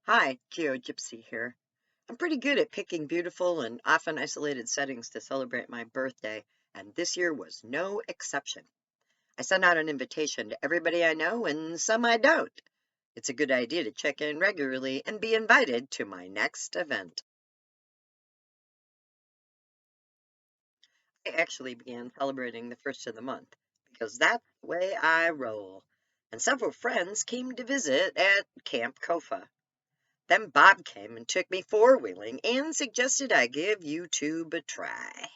Hi, Geo Gypsy here. I'm pretty good at picking beautiful and often isolated settings to celebrate my birthday, and this year was no exception. I sent out an invitation to everybody I know and some I don't. It's a good idea to check in regularly and be invited to my next event. I actually began celebrating the first of the month because that's the way I roll. And several friends came to visit at Camp Kofa. Then Bob came and took me four-wheeling and suggested I give YouTube a try.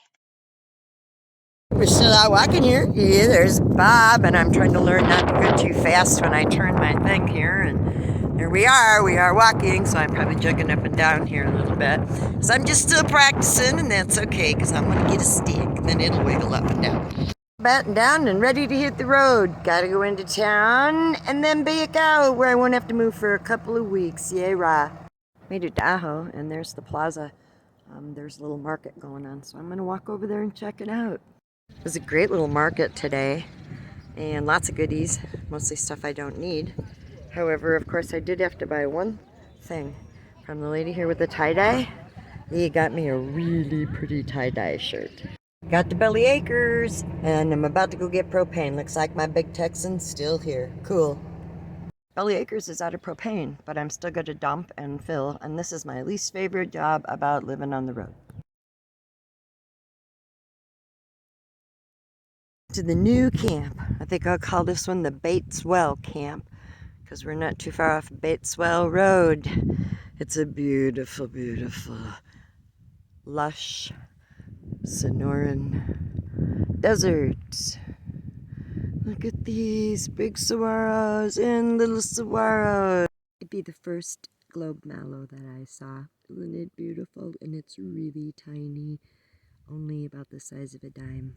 We're still out walking here. Yeah, there's Bob, and I'm trying to learn not to go too fast when I turn my thing here. And there we are. We are walking, so I'm probably jugging up and down here a little bit. So I'm just still practicing, and that's okay, because I'm going to get a stick, and then it'll wiggle up and down. Batten down and ready to hit the road. Gotta go into town, and then back out, where I won't have to move for a couple of weeks. Yay, rah. Made it to Tahoe, and there's the plaza. There's a little market going on, so I'm going to walk over there and check it out. It was a great little market today, and lots of goodies, mostly stuff I don't need. However, of course, I did have to buy one thing from the lady here with the tie-dye. He got me a really pretty tie-dye shirt. Got the belly acres, and I'm about to go get propane. Looks like my big Texan's still here. Cool. Belly Acres is out of propane, but I'm still going to dump and fill, and this is my least favorite job about living on the road. To the new camp. I think I'll call this one the Bateswell camp, because we're not too far off Bateswell Road. It's a beautiful, beautiful, lush Sonoran Desert. Look at these big saguaros and little saguaros. It'd be the first globe mallow that I saw. Isn't it beautiful? And it's really tiny, only about the size of a dime.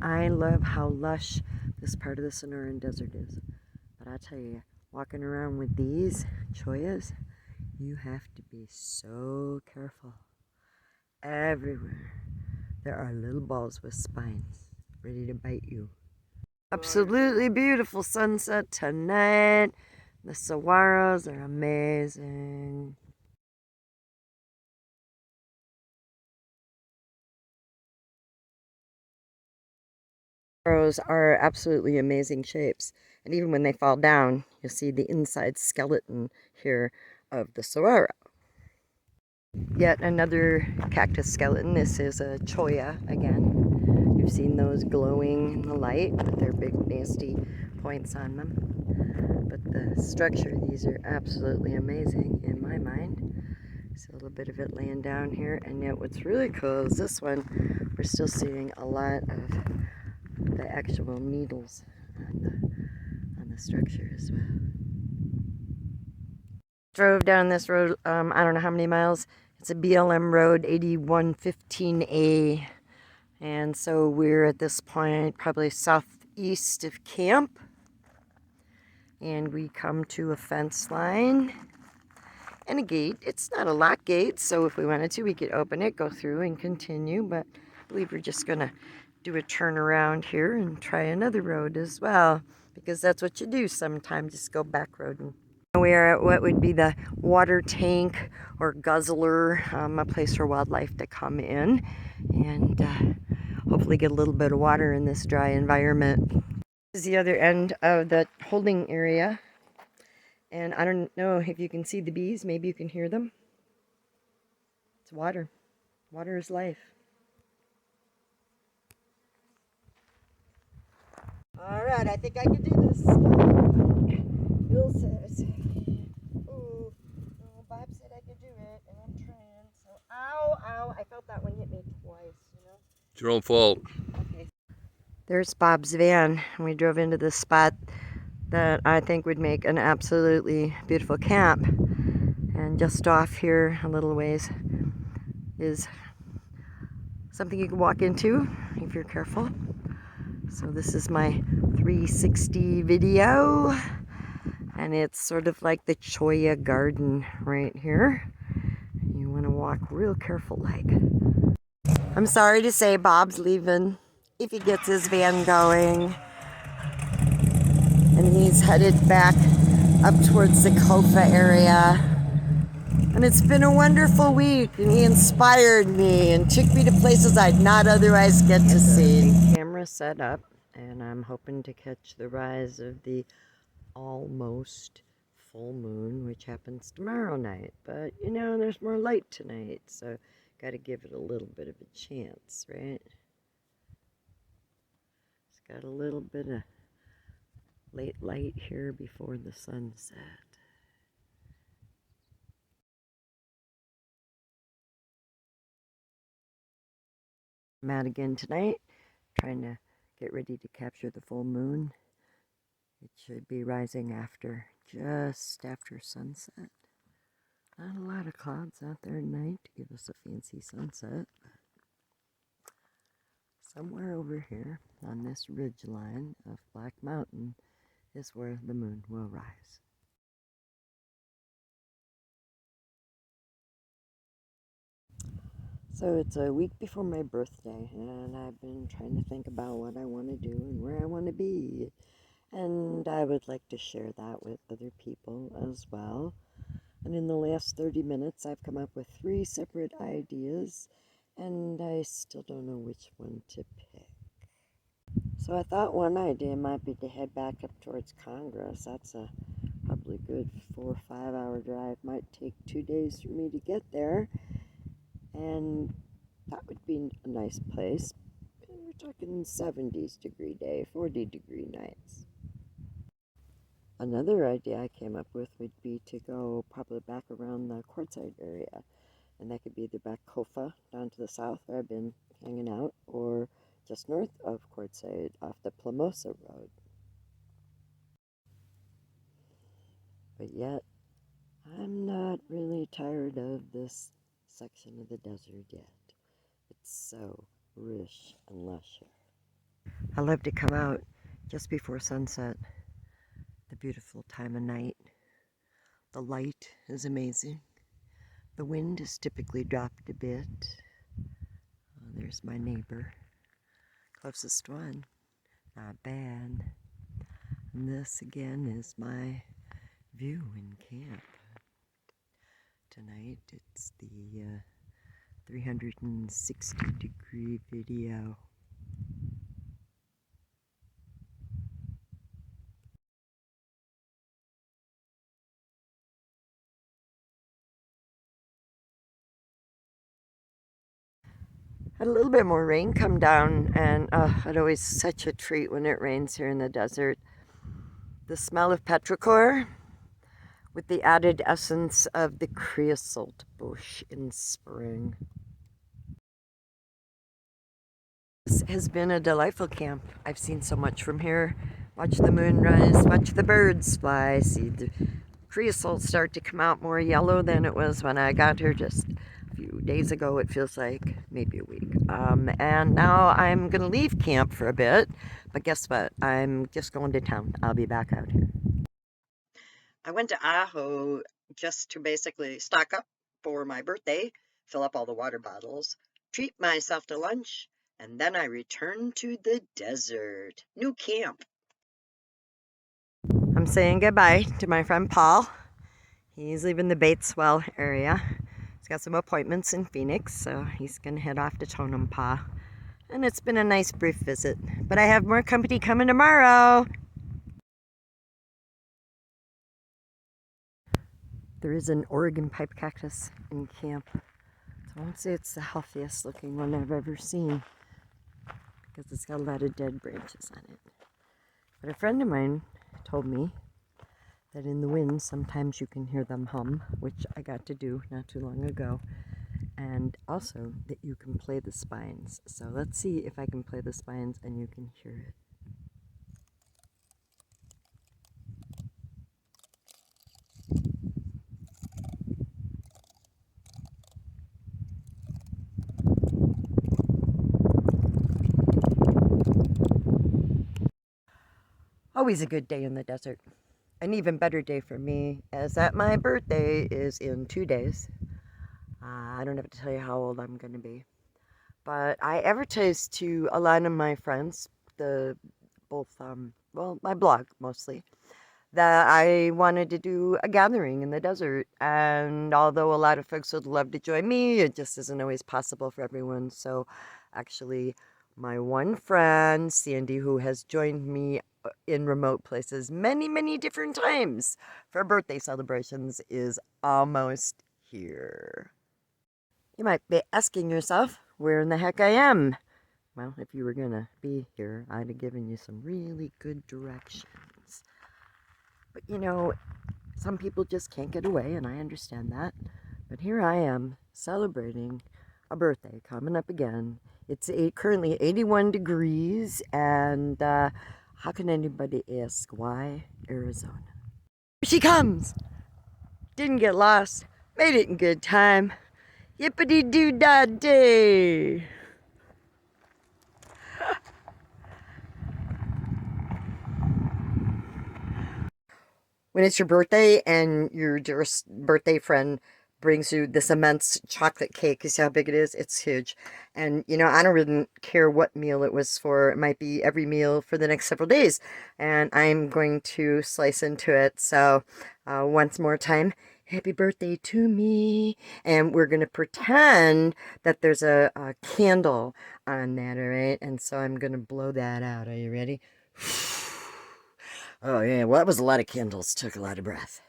I love how lush this part of the Sonoran Desert is. But I tell you, walking around with these choyas, you have to be so careful. Everywhere there are little balls with spines ready to bite you. Absolutely beautiful sunset tonight. The saguaros are amazing. Saguaros are absolutely amazing shapes. And even when they fall down, you'll see the inside skeleton here of the saguaro. Yet another cactus skeleton. This is a choya again. You've seen those glowing in the light with their big nasty points on them. But the structure of these are absolutely amazing in my mind. See a little bit of it laying down here, and yet what's really cool is this one, we're still seeing a lot of the actual needles on the structure as well. Drove down this road, I don't know how many miles. It's a BLM road, 8115A. And so we're at this point probably southeast of camp. And we come to a fence line and a gate. It's not a lock gate, so if we wanted to, we could open it, go through and continue. But I believe we're just going to do a turnaround here and try another road as well, because that's what you do sometimes, just go back roading. We are at what would be the water tank or guzzler, a place for wildlife to come in and hopefully get a little bit of water in this dry environment. This is the other end of the holding area, and I don't know if you can see the bees. Maybe you can hear them. It's water. Water is life. All right, I think I can do this. Bill says, ooh, Bob said I could do it, and I'm trying. So, ow, I felt that one hit me twice, you know? It's your own fault. Okay. There's Bob's van, and we drove into this spot that I think would make an absolutely beautiful camp. And just off here a little ways is something you can walk into if you're careful. So this is my 360 video, and it's sort of like the choya garden right here. You want to walk real careful like. I'm sorry to say Bob's leaving if he gets his van going, and he's headed back up towards the Kofa area. And it's been a wonderful week, and he inspired me and took me to places I'd not otherwise get to see. Camera set up, and I'm hoping to catch the rise of the almost full moon, which happens tomorrow night. But, you know, there's more light tonight, so got to give it a little bit of a chance, right? It's got a little bit of late light here before the sunset. I'm out again tonight, trying to get ready to capture the full moon. It should be rising just after sunset. Not a lot of clouds out there tonight to give us a fancy sunset. Somewhere over here on this ridge line of Black Mountain is where the moon will rise. So it's a week before my birthday, and I've been trying to think about what I want to do and where I want to be. And I would like to share that with other people as well. And in the last 30 minutes, I've come up with 3 separate ideas, and I still don't know which one to pick. So I thought one idea might be to head back up towards Congress. That's a probably good 4 or 5 hour drive. Might take 2 days for me to get there, and that would be a nice place. We're talking 70s degree day, 40-degree nights. Another idea I came up with would be to go probably back around the Quartzsite area, and that could be either back Kofa down to the south where I've been hanging out, or just north of Quartzsite off the Plamosa Road. But yet, I'm not really tired of this section of the desert yet. It's so rich and lush here. I love to come out just before sunset, the beautiful time of night. The light is amazing. The wind has typically dropped a bit. Oh, there's my neighbor, closest one. Not bad. And this again is my view in camp. Tonight it's the 360-degree video. Had a little bit more rain come down, and it's always such a treat when it rains here in the desert. The smell of petrichor with the added essence of the creosote bush in spring. This has been a delightful camp. I've seen so much from here. Watch the moon rise, watch the birds fly, see the creosote start to come out more yellow than it was when I got here just a few days ago. It feels like maybe a week. And now I'm going to leave camp for a bit, but guess what? I'm just going to town. I'll be back out here. I went to Ajo just to basically stock up for my birthday, fill up all the water bottles, treat myself to lunch, and then I returned to the desert. New camp. I'm saying goodbye to my friend Paul. He's leaving the Bateswell area. He's got some appointments in Phoenix, so he's going to head off to Tonopah. And it's been a nice brief visit, but I have more company coming tomorrow. There is an Oregon pipe cactus in camp. So I won't say it's the healthiest looking one I've ever seen, because it's got a lot of dead branches on it. But a friend of mine told me that in the wind sometimes you can hear them hum, which I got to do not too long ago. And also that you can play the spines. So let's see if I can play the spines and you can hear it. Always a good day in the desert. An even better day for me is that my birthday is in 2 days. I don't have to tell you how old I'm going to be. But I advertised to a lot of my friends, well, my blog mostly, that I wanted to do a gathering in the desert. And although a lot of folks would love to join me, it just isn't always possible for everyone. So actually, my one friend, Sandy, who has joined me in remote places many, many different times for birthday celebrations, is almost here. You might be asking yourself where in the heck I am. Well, if you were gonna be here, I'd have given you some really good directions. But some people just can't get away, and I understand that. But here I am celebrating a birthday coming up again. It's currently 81 degrees, and how can anybody ask why Arizona? Here she comes! Didn't get lost, made it in good time. Yippity doo dah day! When it's your birthday and your dearest birthday friend brings you this immense chocolate cake, you see how big it is? It's huge. And, I don't really care what meal it was for. It might be every meal for the next several days. And I'm going to slice into it. So, once more time, happy birthday to me. And we're going to pretend that there's a candle on that, all right? And so I'm going to blow that out. Are you ready? Oh, yeah. Well, that was a lot of candles. Took a lot of breath.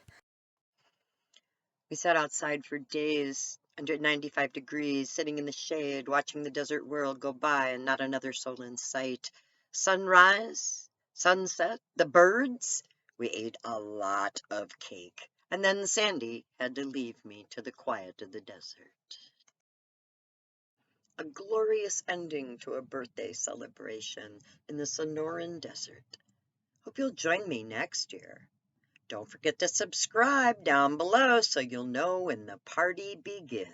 We sat outside for days under 95 degrees, sitting in the shade, watching the desert world go by and not another soul in sight. Sunrise, sunset, the birds. We ate a lot of cake. And then Sandy had to leave me to the quiet of the desert. A glorious ending to a birthday celebration in the Sonoran Desert. Hope you'll join me next year. Don't forget to subscribe down below so you'll know when the party begins.